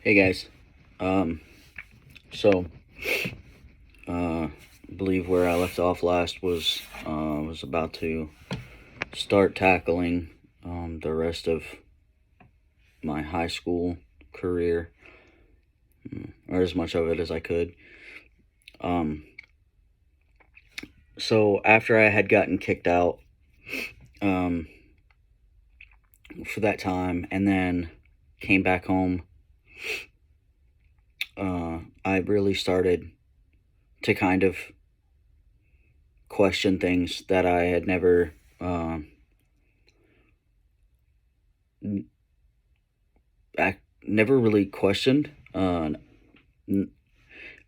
Hey guys. Um, so I believe where I left off last was about to start tackling the rest of my high school career, or as much of it as I could. Um, so after I had gotten kicked out um, for that time, and then came back home, I really started to kind of question things that I had never. I never really questioned.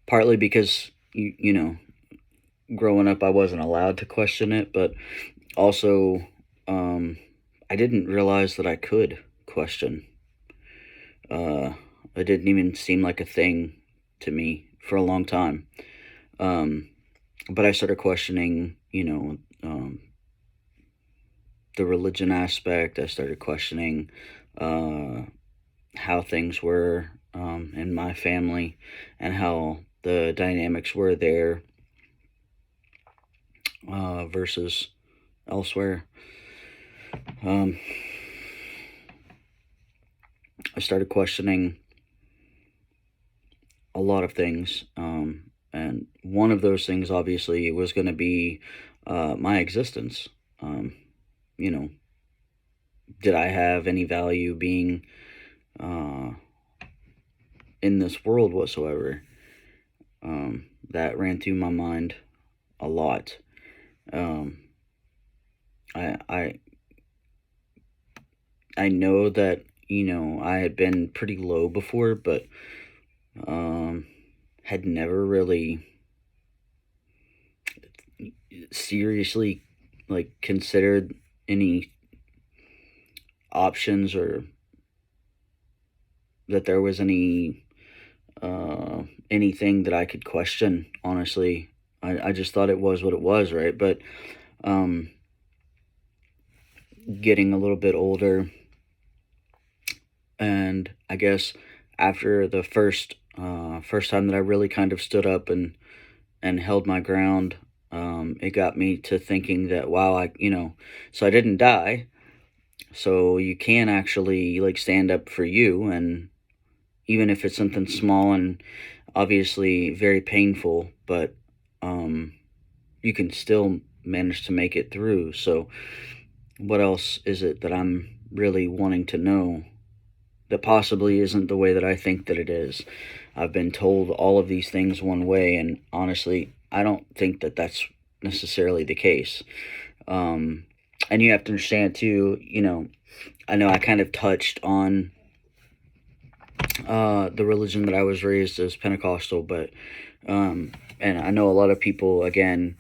Partly because growing up, I wasn't allowed to question it, but also, um, I didn't realize that I could question. Uh, it didn't even seem like a thing to me for a long time. Um, but I started questioning, the religion aspect. I started questioning uh, how things were in my family and how the dynamics were there versus elsewhere. Um, I started questioning a lot of things, and one of those things obviously was going to be my existence. Um, you know, did I have any value being uh, in this world whatsoever? That ran through my mind a lot. Um, I I know that I had been pretty low before, but um, had never really seriously considered any options or that there was anything that I could question. Honestly, I just thought it was what it was, right? But um, getting a little bit older, and I guess after the first time that I really kind of stood up and held my ground, it got me to thinking that wow, so I didn't die, so you can actually stand up for you, and even if it's something small and obviously very painful, but um, you can still manage to make it through. So what else is it that I'm really wanting to know that possibly isn't the way that I think that it is? I've been told all of these things one way, and honestly, I don't think that that's necessarily the case. Um, and you have to understand too, I know I kind of touched on the religion that I was raised as Pentecostal, but and I know a lot of people again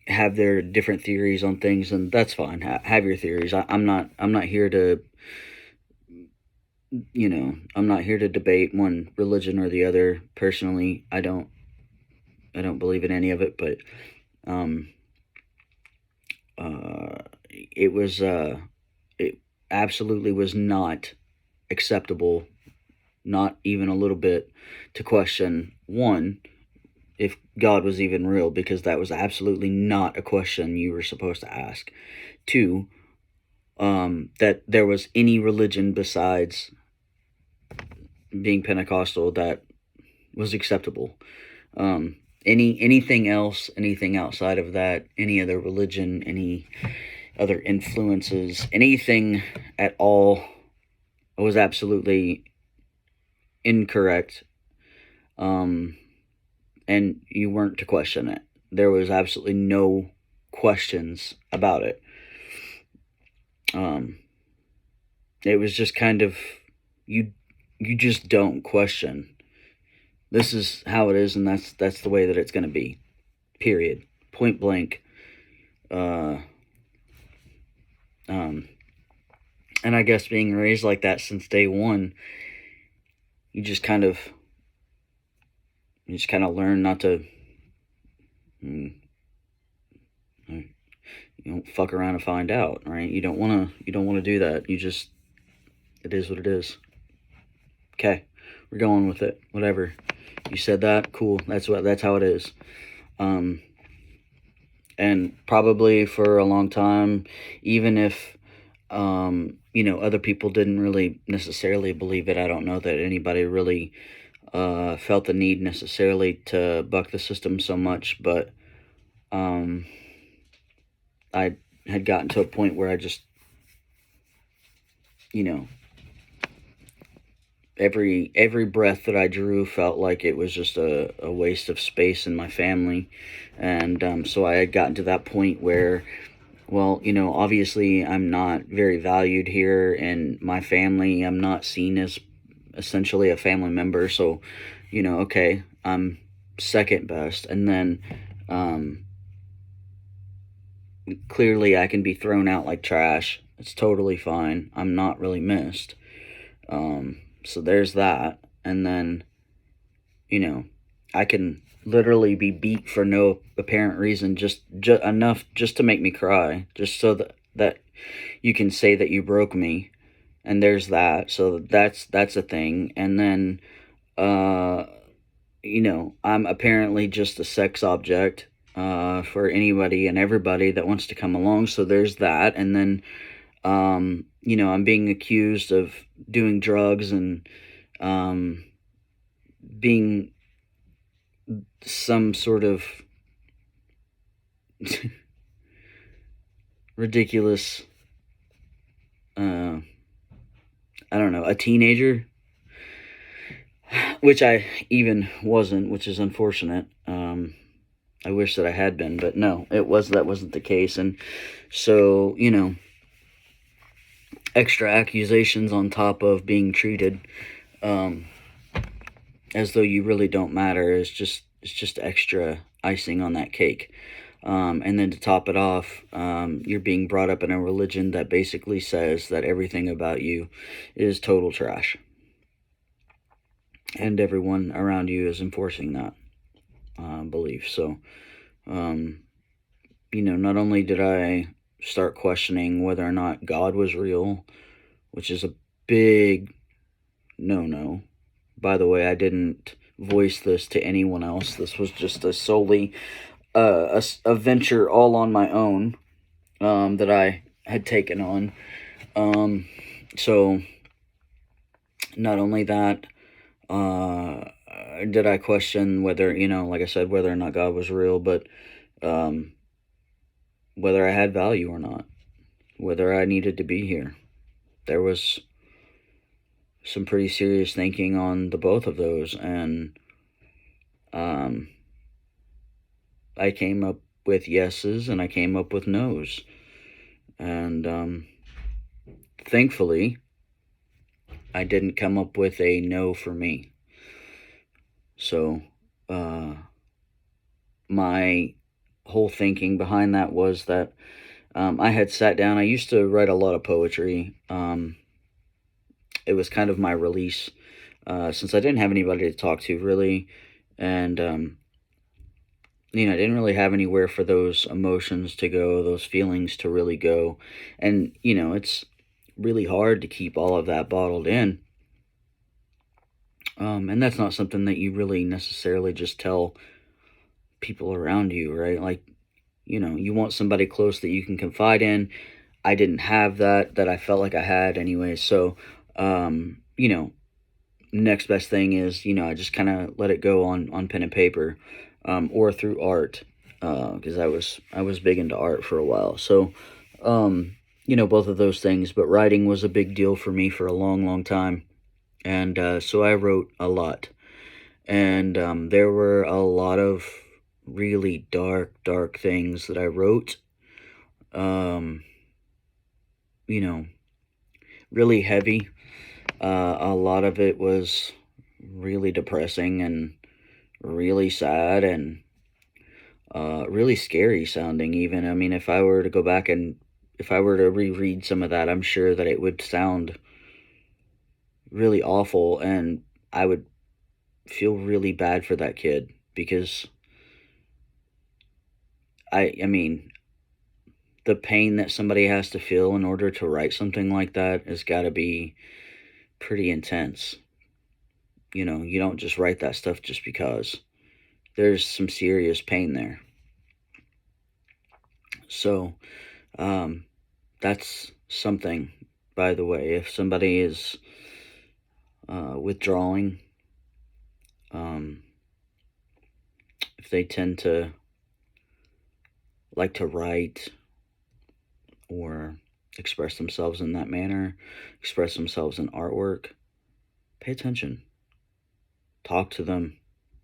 have their different theories on things, and that's fine. Have your theories. I'm not here to I'm not here to debate one religion or the other. Personally, I don't believe in any of it, but um, it was it absolutely was not acceptable, not even a little bit, to question one if God was even real, because that was absolutely not a question you were supposed to ask. Two, that there was any religion besides being Pentecostal that was acceptable. Anything else, anything outside of that, any other religion, any other influences, anything at all was absolutely incorrect. And you weren't to question it. There was absolutely no questions about it. Um, it was just kind of you. You just don't question. This is how it is, and that's the way that it's going to be. Period. Point blank. Uh, um, and I guess being raised like that since day one, you just kind of learn not to. Mm, you don't fuck around and find out, right? You don't want to do that. You just, it is what it is. Okay. we're going with it. Whatever. You said that, cool. That's how it is. Um, and probably for a long time, even if other people didn't really necessarily believe it. I don't know that anybody really felt the need necessarily to buck the system so much, but um, I had gotten to a point where I just, you know, every breath that I drew felt like it was just a waste of space in my family, and so I had gotten to that point where, well, obviously I'm not very valued here in my family. I'm not seen as essentially a family member, so okay, I'm second best, and then um, clearly I can be thrown out like trash. It's totally fine. I'm not really missed. So there's that. And then, you know, I can literally be beat for no apparent reason, just enough just to make me cry, just so that you can say that you broke me. And there's that. So that's a thing. And then, uh, I'm apparently just a sex object for anybody and everybody that wants to come along. So there's that. And then, I'm being accused of doing drugs and um, being some sort of ridiculous, uh, I don't know, a teenager, which I even wasn't, which is unfortunate. I wish that I had been, but no, that wasn't the case. And so, extra accusations on top of being treated um, as though you really don't matter is just extra icing on that cake. And then to top it off, you're being brought up in a religion that basically says that everything about you is total trash, and everyone around you is enforcing that belief. So, not only did I start questioning whether or not God was real, which is a big no. By the way, I didn't voice this to anyone else. This was just a solely a venture all on my own that I had taken on. So not only that, did I question whether, like I said, whether or not God was real, but whether I had value or not, whether I needed to be here. There was some pretty serious thinking on the both of those, and I came up with yeses and I came up with nos, and thankfully I didn't come up with a no for me. So my whole thinking behind that was that I had sat down. I used to write a lot of poetry. It was kind of my release since I didn't have anybody to talk to really, and I didn't really have anywhere for those emotions to go, those feelings to really go, and it's really hard to keep all of that bottled in. And that's not something that you really necessarily just tell people around you, right? Like, you want somebody close that you can confide in. I didn't have that I felt like I had anyway. So, next best thing is, I just kind of let it go on pen and paper, or through art, because I was big into art for a while. So, both of those things. But writing was a big deal for me for a long time, and so I wrote a lot, and there were a lot of really dark things that I wrote. Um, really heavy. A lot of it was really depressing and really sad and really scary sounding even. I mean, if I were to go back and if I were to reread some of that, I'm sure that it would sound really awful, and I would feel really bad for that kid because I mean, the pain that somebody has to feel in order to write something like that has got to be pretty intense. You don't just write that stuff just because. There's some serious pain there. So, that's something, by the way. If somebody is withdrawing, um, if they tend to like to write or express themselves in that manner, express themselves in artwork, pay attention. Talk to them.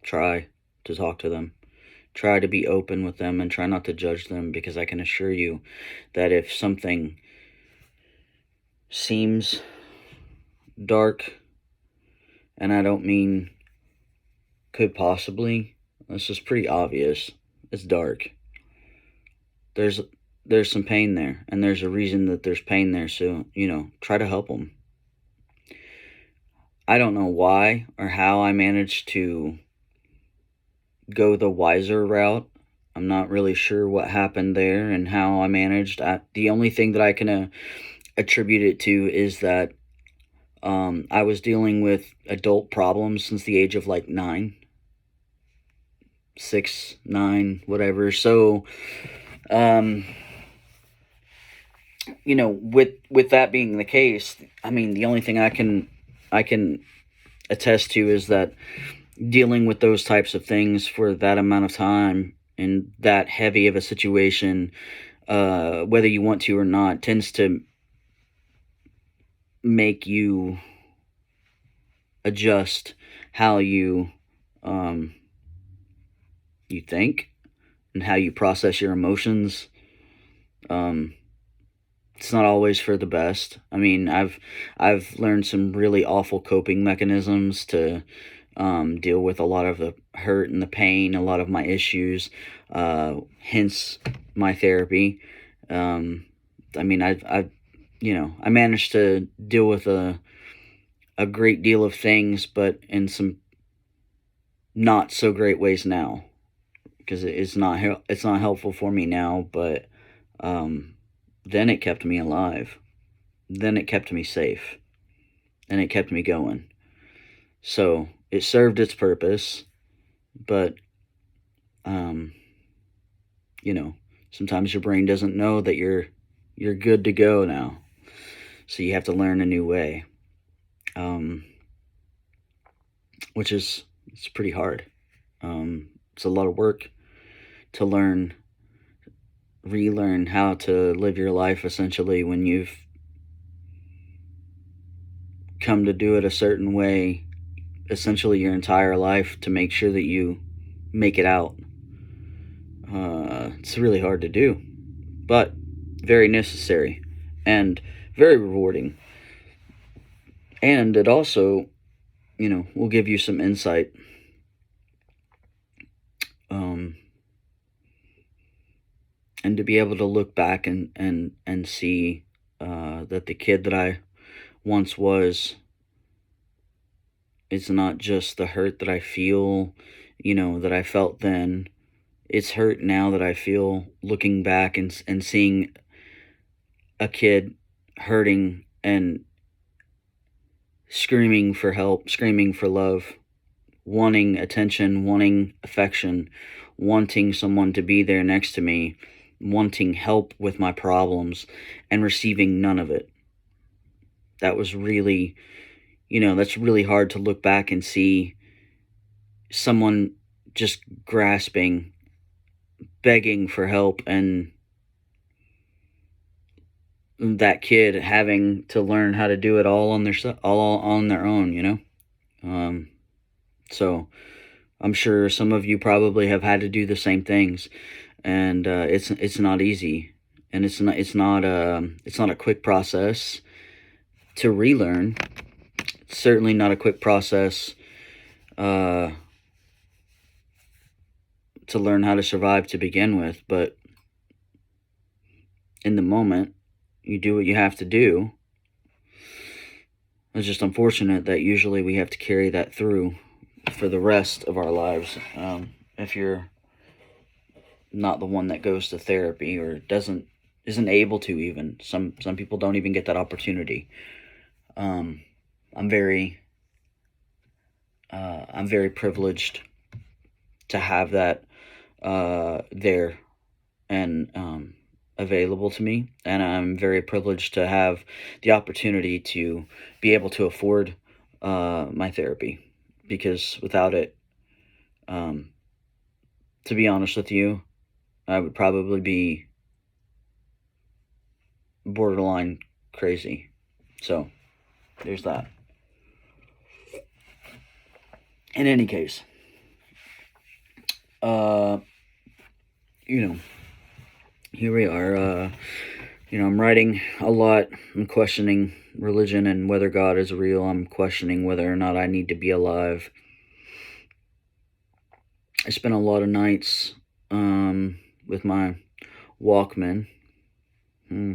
Try to talk to them. Try to be open with them and try not to judge them, because I can assure you that if something seems dark, and I don't mean could possibly, this is pretty obvious, it's dark. There's some pain there, and there's a reason that there's pain there, so, try to help them. I don't know why or how I managed to go the wiser route. I'm not really sure what happened there and how I managed. The only thing that I can attribute it to is that I was dealing with adult problems since the age of like 9, 6, 9, whatever. So, with that being the case, I mean, the only thing I can attest to is that dealing with those types of things for that amount of time in that heavy of a situation, whether you want to or not, tends to make you adjust how you think and how you process your emotions. It's not always for the best. I mean, I've learned some really awful coping mechanisms to deal with a lot of the hurt and the pain, a lot of my issues, hence my therapy. I mean, I managed to deal with a great deal of things, but in some not so great ways now, because it's not helpful for me now. But then it kept me alive. Then it kept me safe, and it kept me going. So it served its purpose, but sometimes your brain doesn't know that you're good to go now. So you have to learn a new way, which it's pretty hard. It's a lot of work to relearn how to live your life, essentially, when you've come to do it a certain way, essentially your entire life, to make sure that you make it out. It's really hard to do, but very necessary and very rewarding. And it also, will give you some insight. And to be able to look back and see that the kid that I once was, it's not just the hurt that I feel, that I felt then. It's hurt now that I feel looking back and seeing a kid hurting and screaming for help, screaming for love, wanting attention, wanting affection, wanting someone to be there next to me, wanting help with my problems, and receiving none of it. That was really, that's really hard to look back and see someone just grasping, begging for help, and that kid having to learn how to do it all on their own. So I'm sure some of you probably have had to do the same things, and it's not easy, and it's not a quick process to relearn. It's certainly not a quick process to learn how to survive to begin with, but in the moment, you do what you have to do. It's just unfortunate that usually we have to carry that through for the rest of our lives. If you're not the one that goes to therapy or isn't able to, even some people don't even get that opportunity. I'm very I'm very privileged to have that there and available to me, and I'm very privileged to have the opportunity to be able to afford my therapy, because without it, um, to be honest with you, I would probably be borderline crazy. So there's that. In any case, uh, you know, here we are. I'm writing a lot. I'm questioning religion and whether God is real. I'm questioning whether or not I need to be alive. I spent a lot of nights with my Walkman, hmm,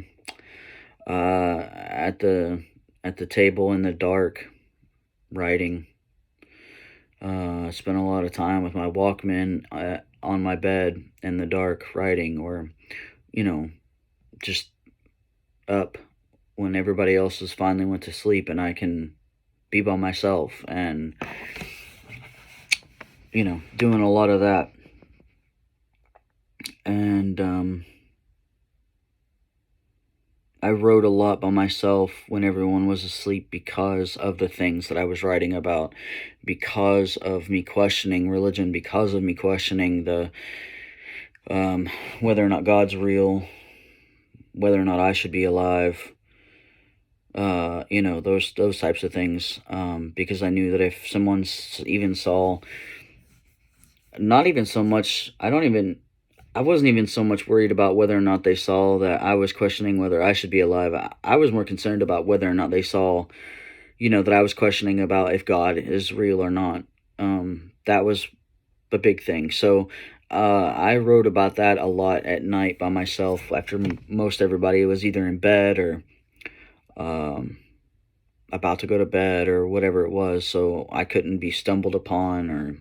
at the table in the dark, writing. I spent a lot of time with my Walkman on my bed in the dark, writing, or you know, just up when everybody else has finally went to sleep, and I can be by myself, and doing a lot of that. And I wrote a lot by myself when everyone was asleep, because of the things that I was writing about, because of me questioning religion, because of me questioning the whether or not God's real, whether or not I should be alive, those types of things. Because I knew that if someone even saw, not even so much, I wasn't even so much worried about whether or not they saw that I was questioning whether I should be alive. I was more concerned about whether or not they saw, that I was questioning about if God is real or not. That was the big thing. So I wrote about that a lot at night by myself after most everybody was either in bed or um, about to go to bed or whatever it was. So I couldn't be stumbled upon or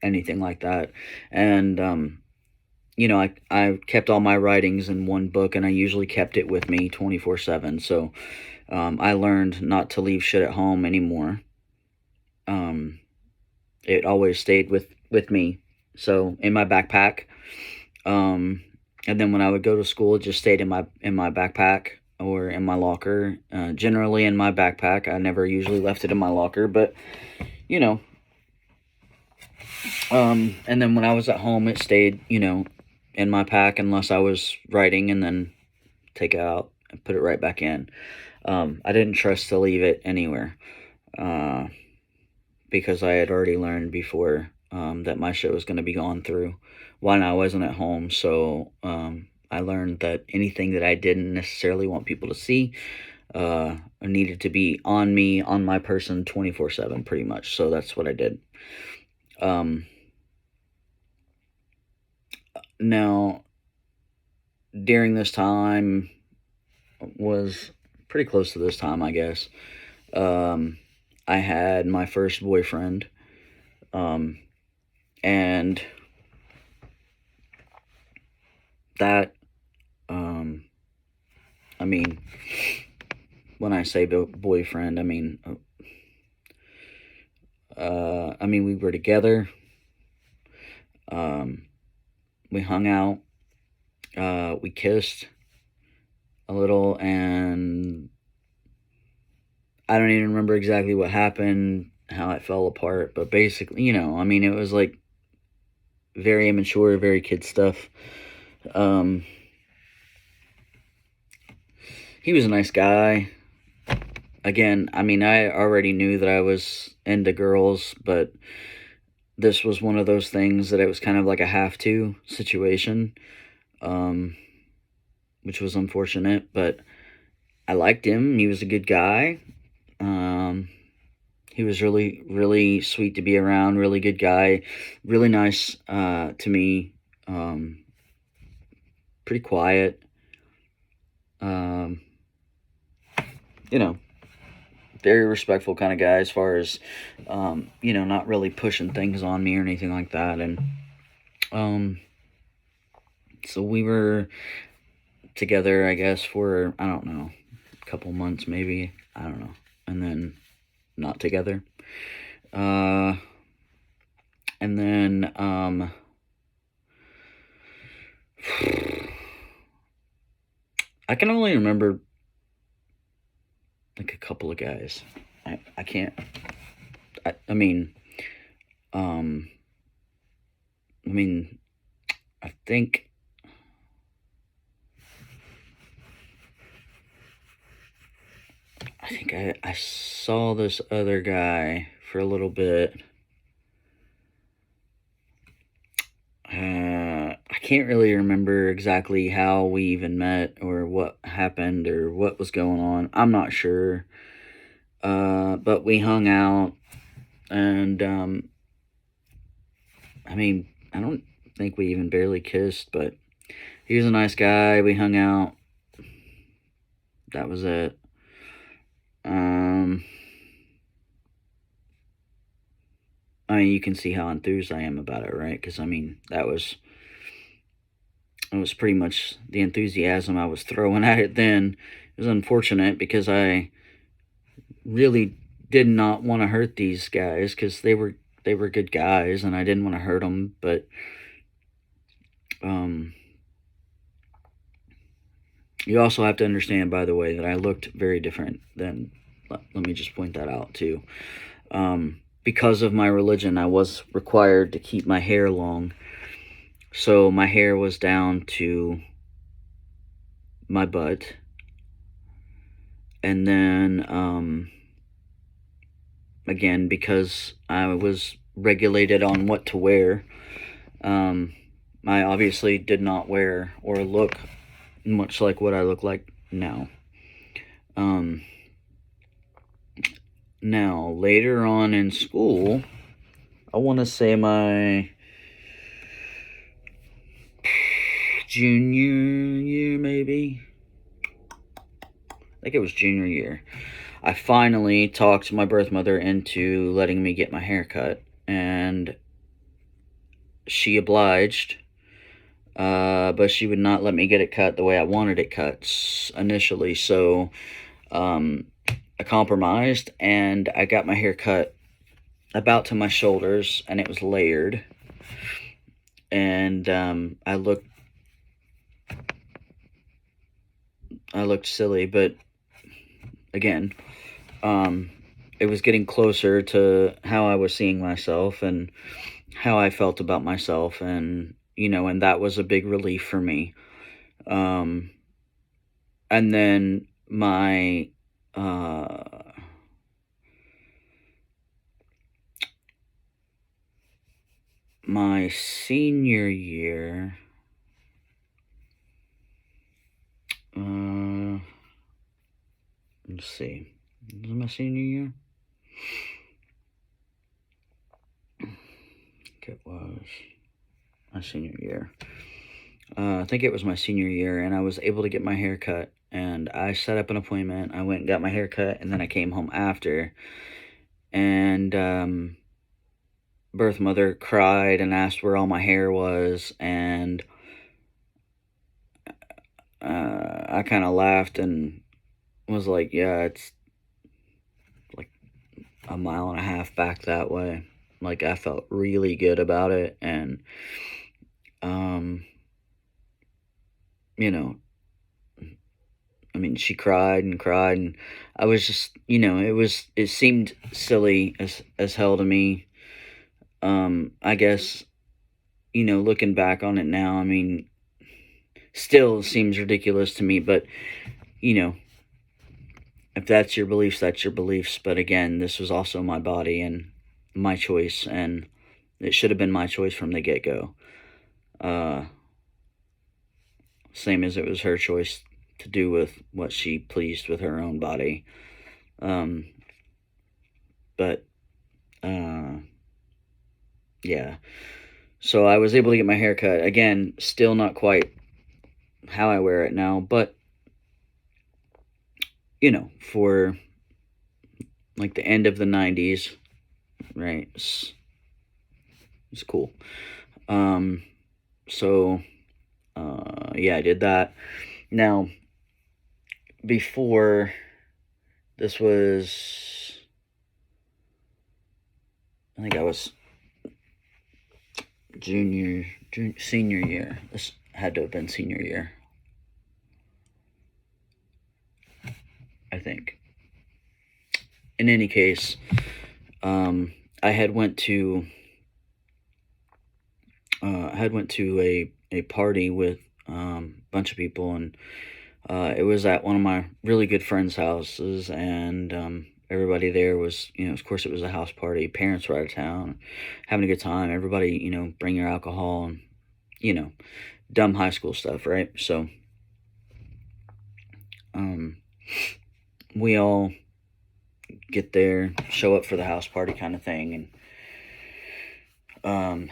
anything like that. And I kept all my writings in one book, and I usually kept it with me 24/7. So I learned not to leave shit at home anymore. It always stayed with me. So in my backpack, and then when I would go to school, it just stayed in my backpack or in my locker. Generally in my backpack. I never usually left it in my locker, but you know. And then when I was at home, it stayed, in my pack unless I was writing, and then take it out and put it right back in. I didn't trust to leave it anywhere, because I had already learned before that my shit was going to be gone through when I wasn't at home. So I learned that anything that I didn't necessarily want people to see needed to be on me, on my person, 24/7, pretty much. So that's what I did. Now, during this time, was pretty close to this time, I guess. I had my first boyfriend, and that, I mean, when I say boyfriend, we were together. We hung out. We kissed a little, and I don't even remember exactly what happened, how it fell apart, but basically, it was like very immature, very kid stuff. He was a nice guy. Again, I already knew that I was into girls, but this was one of those things that it was kind of like a have to situation, which was unfortunate, but I liked him. He was a good guy. He was really, really sweet to be around, really good guy, really nice to me, pretty quiet, very respectful kind of guy as far as, not really pushing things on me or anything like that. And so we were together, I guess, for, I don't know, a couple months maybe, I don't know, and then not together. Uh, and then, I can only remember like a couple of guys. I can't, I mean, um, I mean, I think, I saw this other guy for a little bit. I can't really remember exactly how we even met or what happened or what was going on. I'm not sure. But we hung out, and I mean, I don't think we even barely kissed, but he was a nice guy. We hung out. That was it. Um, I mean, you can see how enthused I am about it, right? Because I mean, it was pretty much the enthusiasm I was throwing at it then. It was unfortunate because I really did not want to hurt these guys because they were good guys and I didn't want to hurt them. But um, you also have to understand, by the way, that I looked very different than. Let me just point that out too. Because of my religion, I was required to keep my hair long, so my hair was down to my butt, and then again, because I was regulated on what to wear, um, I obviously did not wear or look much like what I look like now. Um, Now, later on in school, I want to say my junior year, maybe. I think it was junior year. I finally talked my birth mother into letting me get my hair cut, and she obliged, but she would not let me get it cut the way I wanted it cut initially. So I compromised, and I got my hair cut about to my shoulders, and it was layered. And I looked silly, but again, um, it was getting closer to how I was seeing myself and how I felt about myself, and and that was a big relief for me. Um, and then uh, my senior year, uh, let's see, was it my senior year? I think it was my senior year. I think it was my senior year, and I was able to get my hair cut. And I set up an appointment. I went and got my hair cut, and then I came home after. And birth mother cried and asked where all my hair was, and I kind of laughed and was like, "Yeah, it's like a mile and a half back that way." Like I felt really good about it, and um, you know, I mean, she cried and cried, and I was just, it seemed silly as hell to me. I guess, looking back on it now, I mean, still seems ridiculous to me, but you know, if that's your beliefs, that's your beliefs. But again, this was also my body and my choice, and it should have been my choice from the get go. Uh, Same as it was her choice to do with what she pleased with her own body. Um, but yeah, so I was able to get my hair cut. Again, still not quite how I wear it now, but for like the end of the 90s, right? It's cool. Um, so yeah, I did that. Now, before this was I think I was senior year. This had to have been senior year, I think. In any case, I had went to a party with a bunch of people, and it was at one of my really good friends' houses, and everybody there was, of course, it was a house party. Parents were out of town, having a good time. Everybody, bring your alcohol and, dumb high school stuff, right? So, we all get there, show up for the house party kind of thing, and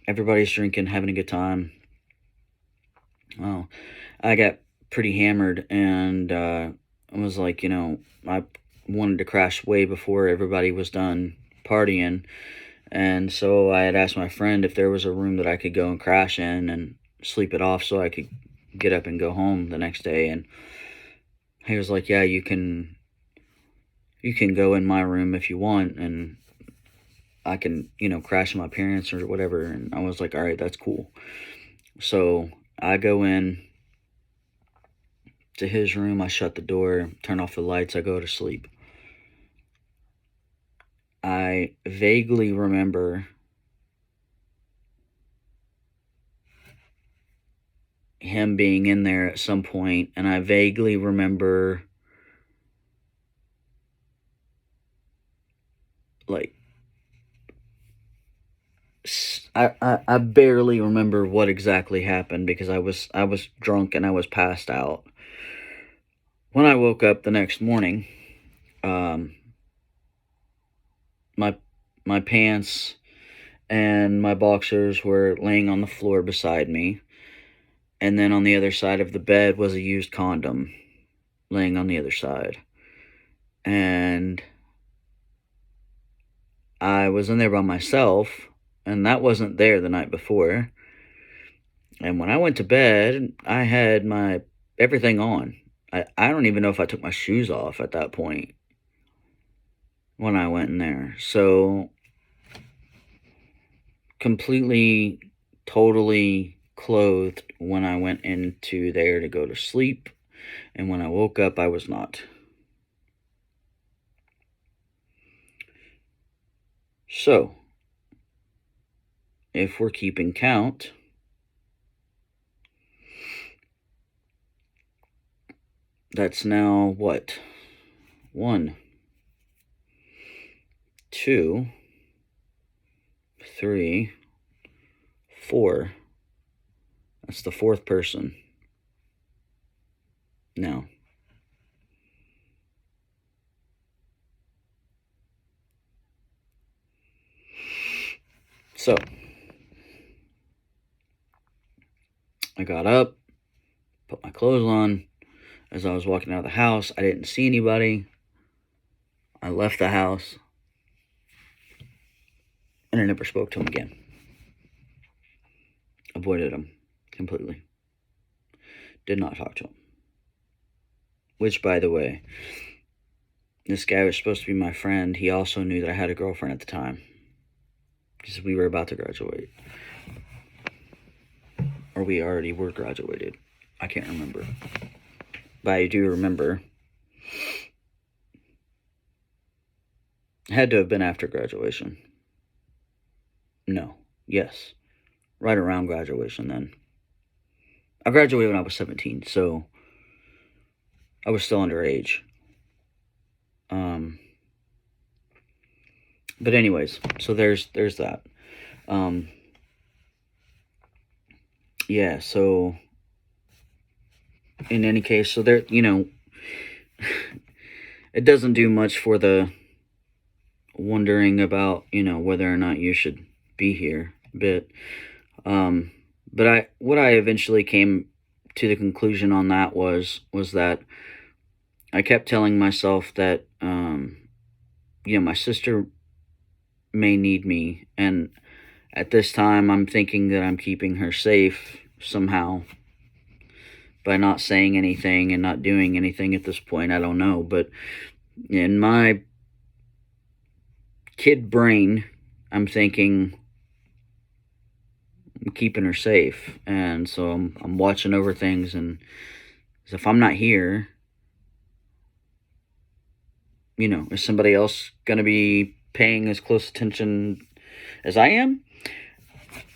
everybody's drinking, having a good time. Well, I got pretty hammered, and I was like, I wanted to crash way before everybody was done partying, and so I had asked my friend if there was a room that I could go and crash in and sleep it off so I could get up and go home the next day. And he was like, yeah, you can go in my room if you want, and I can, crash in my parents or whatever. And I was like, all right, that's cool. So I go in to his room, I shut the door, turn off the lights, I go to sleep. I vaguely remember him being in there at some point, and I vaguely remember, like, I barely remember what exactly happened because I was drunk and I was passed out. When I woke up the next morning, my my pants and my boxers were laying on the floor beside me, and then on the other side of the bed was a used condom laying on the other side. And I was in there by myself, and that wasn't there the night before. And when I went to bed, I had my everything on. I don't even know if I took my shoes off at that point when I went in there. So, completely, totally clothed when I went into there to go to sleep. And when I woke up, I was not. So, if we're keeping count, that's now what? 1, 2, 3, 4. That's the 4th person. Now, so I got up, put my clothes on. As I was walking out of the house, I didn't see anybody. I left the house, and I never spoke to him again. Avoided him completely. Did not talk to him. Which, by the way, this guy was supposed to be my friend. He also knew that I had a girlfriend at the time, because we were about to graduate. Or we already were graduated. I can't remember. But I do remember. It had to have been after graduation. No. Yes. Right around graduation then. I graduated when I was 17, so I was still underage. But anyways, so there's that. Yeah, so in any case, so there, it doesn't do much for the wondering about, whether or not you should be here bit. But what I eventually came to the conclusion on that was that I kept telling myself that, my sister may need me, and at this time I'm thinking that I'm keeping her safe somehow by not saying anything and not doing anything at this point. I don't know, but in my kid brain, I'm thinking I'm keeping her safe, and so I'm watching over things, and if I'm not here, is somebody else gonna be paying as close attention as I am?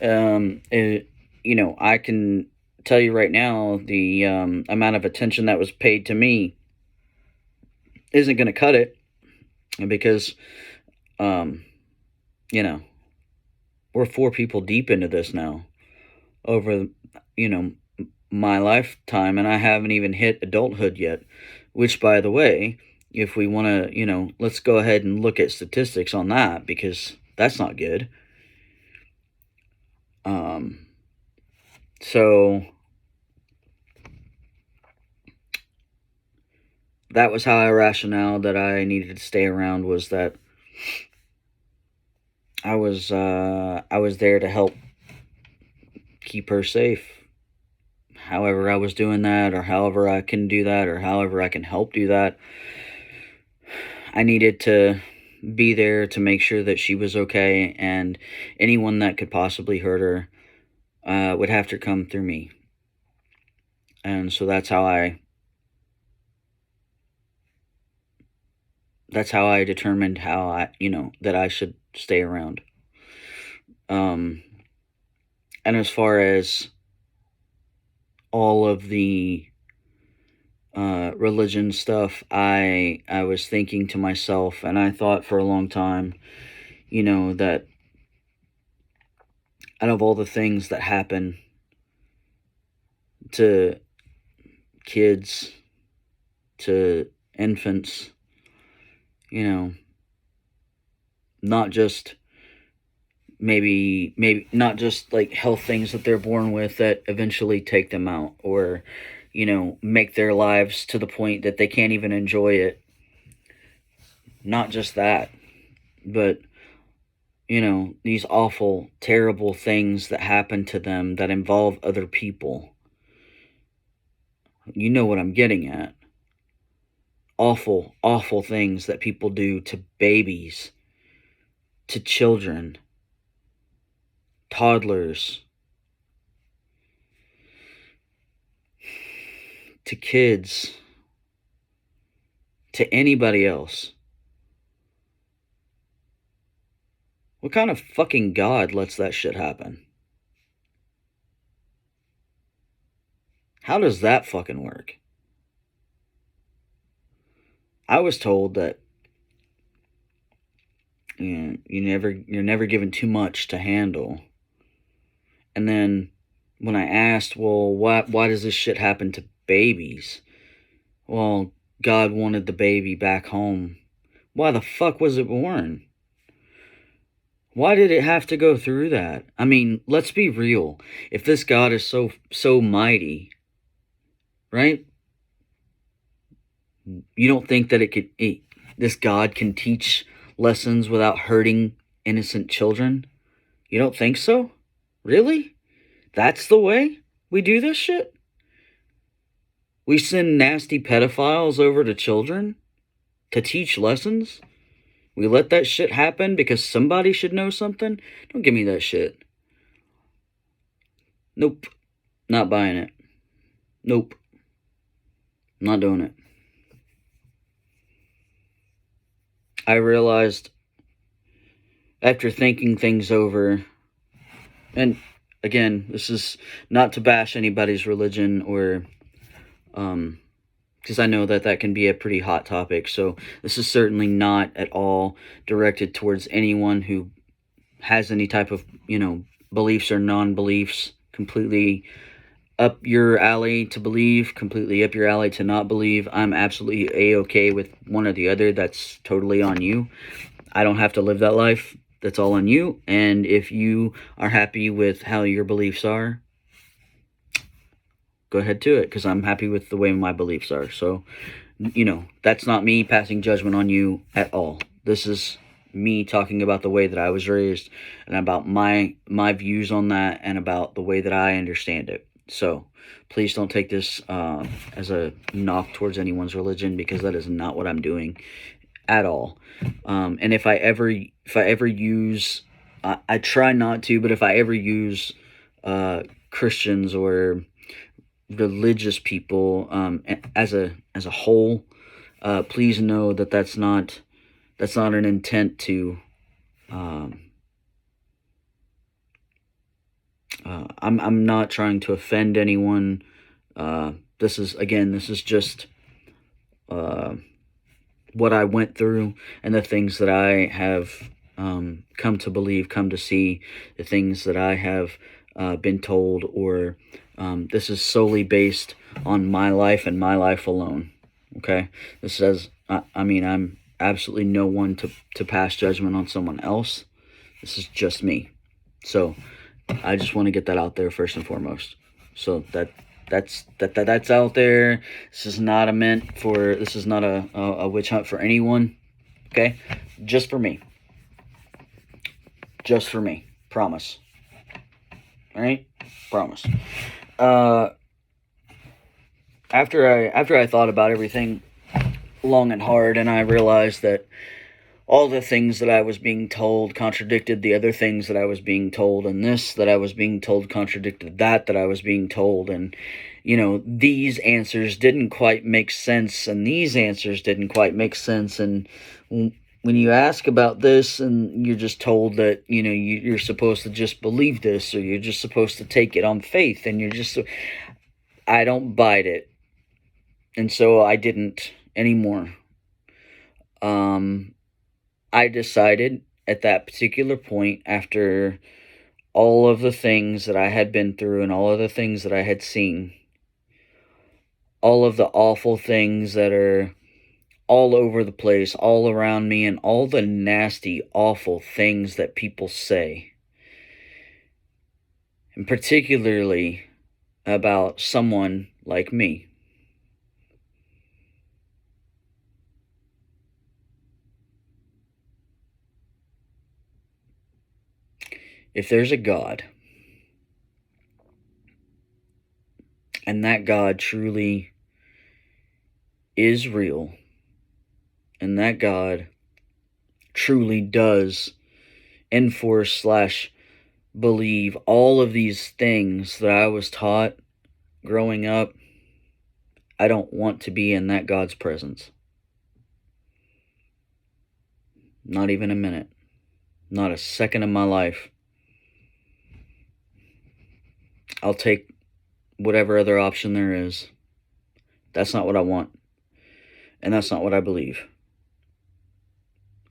I can tell you right now, the amount of attention that was paid to me isn't going to cut it, because, um, you know, we're 4 people deep into this now over, you know, my lifetime, and I haven't even hit adulthood yet, which, by the way, if we want to, let's go ahead and look at statistics on that, because that's not good. So that was how I rationale that I needed to stay around, was that I was there to help keep her safe. However I was doing that, or however I can do that, or however I can help do that, I needed to be there to make sure that she was okay, and anyone that could possibly hurt her would have to come through me. And so that's how I determined that I should stay around. And as far as all of the religion stuff, I was thinking to myself, and I thought for a long time, that out of all the things that happen to kids, to infants, not just maybe not just like health things that they're born with that eventually take them out, or make their lives to the point that they can't even enjoy it. Not just that, but these awful, terrible things that happen to them that involve other people. You know what I'm getting at. Awful, awful things that people do to babies, to children, toddlers, to kids, to anybody else. What kind of fucking God lets that shit happen? How does that fucking work? I was told that you're never given too much to handle. And then when I asked, well, why does this shit happen to babies? Well, God wanted the baby back home. Why the fuck was it born? Why did it have to go through that? I mean, let's be real. If this God is so mighty, right? You don't think that this God can teach lessons without hurting innocent children? You don't think so? Really? That's the way we do this shit? We send nasty pedophiles over to children to teach lessons? We let that shit happen because somebody should know something? Don't give me that shit. Nope. Not buying it. Nope. Not doing it. I realized, after thinking things over, and again, this is not to bash anybody's religion, or because I know that can be a pretty hot topic, so this is certainly not at all directed towards anyone who has any type of, beliefs or non-beliefs. Completely up your alley to believe, completely up your alley to not believe. I'm absolutely A-okay with one or the other. That's totally on you. I don't have to live that life. That's all on you. And if you are happy with how your beliefs are, go ahead to it, because I'm happy with the way my beliefs are. So, that's not me passing judgment on you at all. This is me talking about the way that I was raised, and about my views on that, and about the way that I understand it. So please don't take this as a knock towards anyone's religion, because that is not what I'm doing. at all. And if I ever use, I try not to, but if I ever use Christians or religious people as a whole, please know that that's not an intent to. Um, I'm not trying to offend anyone. This is just uh, what I went through and the things that I have come to believe, come to see, the things that I have been told, or this is solely based on my life and my life alone. Okay, this says, I mean, I'm absolutely no one to pass judgment on someone else. This is just me. So I just want to get that out there first and foremost. So that's out there. This is not a witch hunt for anyone. Okay, just for me. Just for me. Promise. All right, promise. Uh, after I thought about everything long and hard, and I realized that all the things that I was being told contradicted the other things that I was being told, and this that I was being told contradicted that I was being told, and these answers didn't quite make sense, and these answers didn't quite make sense, and when you ask about this, and you're just told that you're supposed to just believe this, or you're just supposed to take it on faith, and I don't bite it, and so I didn't anymore. I decided at that particular point, after all of the things that I had been through and all of the things that I had seen, all of the awful things that are all over the place, all around me, and all the nasty, awful things that people say, and particularly about someone like me. If there's a God, and that God truly is real, and that God truly does enforce / believe all of these things that I was taught growing up, I don't want to be in that God's presence. Not even a minute. Not a second of my life. I'll take whatever other option there is. That's not what I want. And that's not what I believe.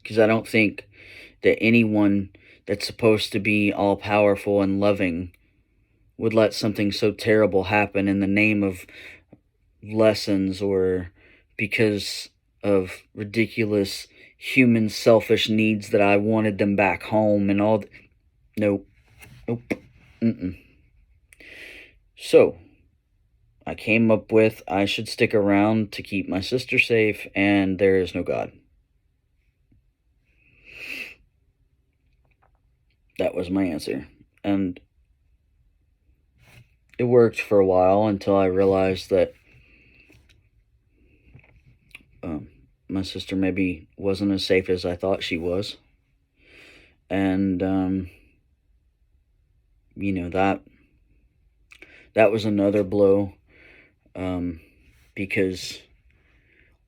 Because I don't think that anyone that's supposed to be all-powerful and loving would let something so terrible happen in the name of lessons or because of ridiculous human selfish needs that I wanted them back home and all. Nope. Mm-mm. So, I came up with I should stick around to keep my sister safe, and there is no God. That was my answer. And it worked for a while until I realized that my sister maybe wasn't as safe as I thought she was. And, that was another blow, because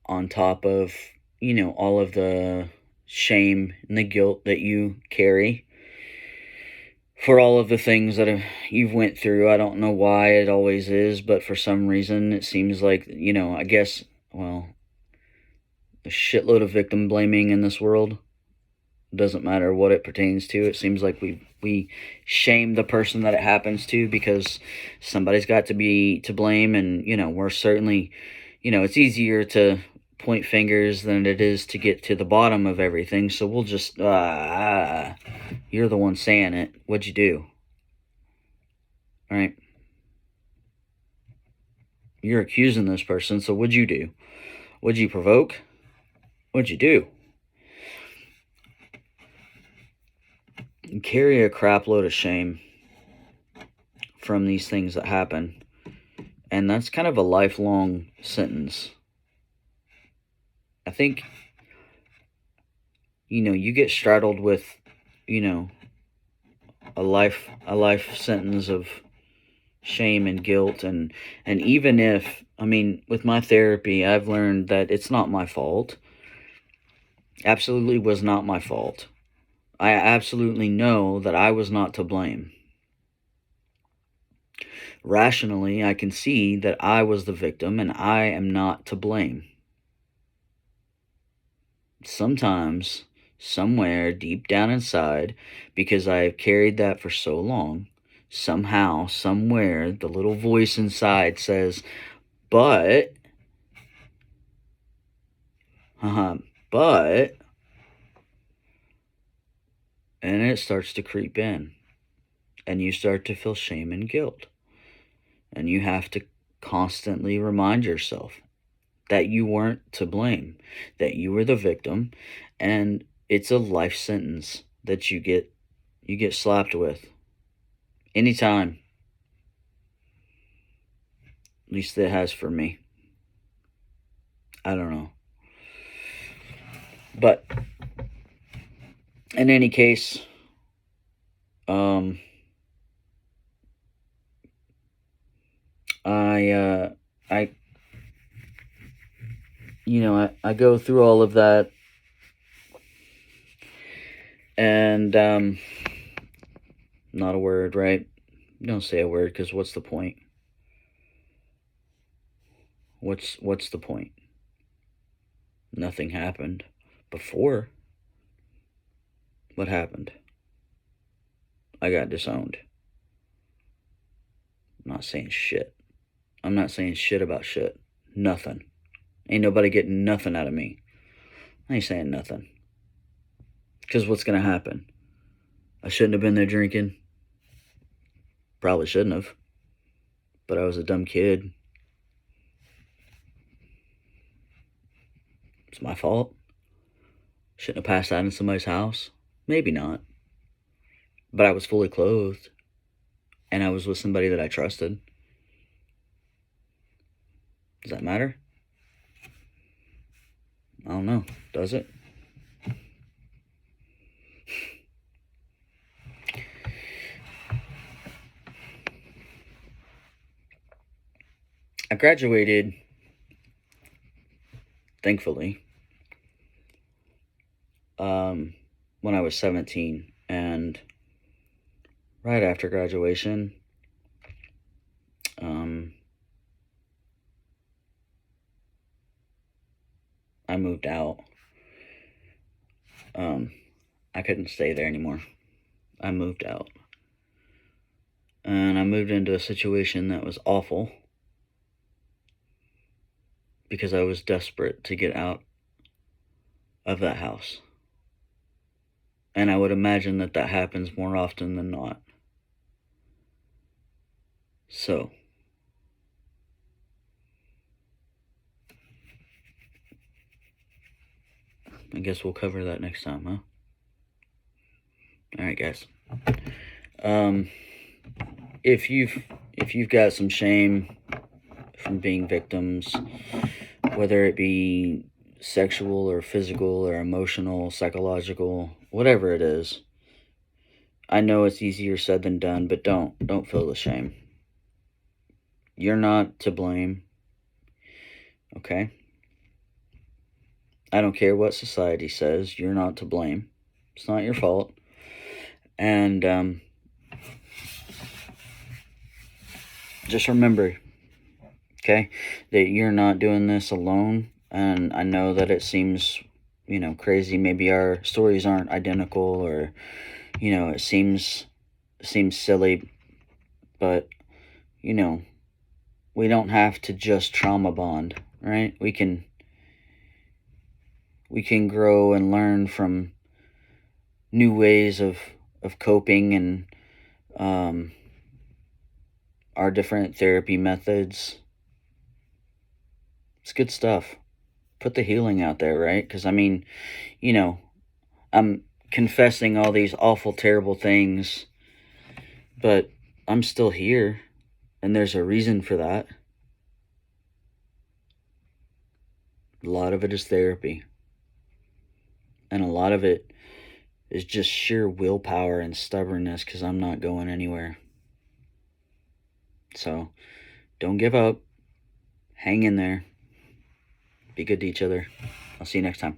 on top of, all of the shame and the guilt that you carry for all of the things that you've went through, I don't know why it always is, but for some reason it seems like, I guess, well, a shitload of victim blaming in this world. Doesn't matter what it pertains to. It seems like we shame the person that it happens to because somebody's got to be to blame, and we're certainly, it's easier to point fingers than it is to get to the bottom of everything. So we'll just you're the one saying it. What'd you do? All right. You're accusing this person, so what'd you do? What'd you provoke? What'd you do? You carry a crap load of shame from these things that happen, and that's kind of a lifelong sentence. I think you get straddled with, you know, a life sentence of shame and guilt, and even if, I mean, with my therapy, I've learned that it's not my fault. Absolutely was not my fault. I absolutely know that I was not to blame. Rationally, I can see that I was the victim and I am not to blame. Sometimes, somewhere deep down inside, because I have carried that for so long, somehow, somewhere, the little voice inside says, but, but, and it starts to creep in, and you start to feel shame and guilt. And you have to constantly remind yourself that you weren't to blame, that you were the victim, and it's a life sentence that you get slapped with anytime. At least it has for me. I don't know. But in any case, um I I go through all of that, and not a word, right? Don't say a word, because what's the point? What's the point? Nothing happened. Before, what happened? I got disowned. I'm not saying shit. I'm not saying shit about shit. Nothing. Ain't nobody getting nothing out of me. I ain't saying nothing. Because what's going to happen? I shouldn't have been there drinking. Probably shouldn't have. But I was a dumb kid. It's my fault. Shouldn't have passed out in somebody's house. Maybe not. But I was fully clothed. And I was with somebody that I trusted. Does that matter? I don't know. Does it? I graduated, thankfully, when I was 17. And right after graduation, I moved out. I couldn't stay there anymore. I moved out. And I moved into a situation that was awful because I was desperate to get out of that house. And I would imagine that that happens more often than not. So, I guess we'll cover that next time, huh? Alright, guys. If you've got some shame from being victims, whether it be sexual or physical or emotional, psychological, whatever it is, I know it's easier said than done, but don't feel the shame. You're not to blame. Okay? I don't care what society says, you're not to blame. It's not your fault. And just remember, okay, that you're not doing this alone. And I know that it seems, crazy. Maybe our stories aren't identical, or, it seems silly, but, we don't have to just trauma bond, right? We can grow and learn from new ways of coping, and our different therapy methods. It's good stuff. Put the healing out there, right? Because, I mean, I'm confessing all these awful, terrible things, but I'm still here, and there's a reason for that. A lot of it is therapy. And a lot of it is just sheer willpower and stubbornness because I'm not going anywhere. So don't give up. Hang in there. Be good to each other. I'll see you next time.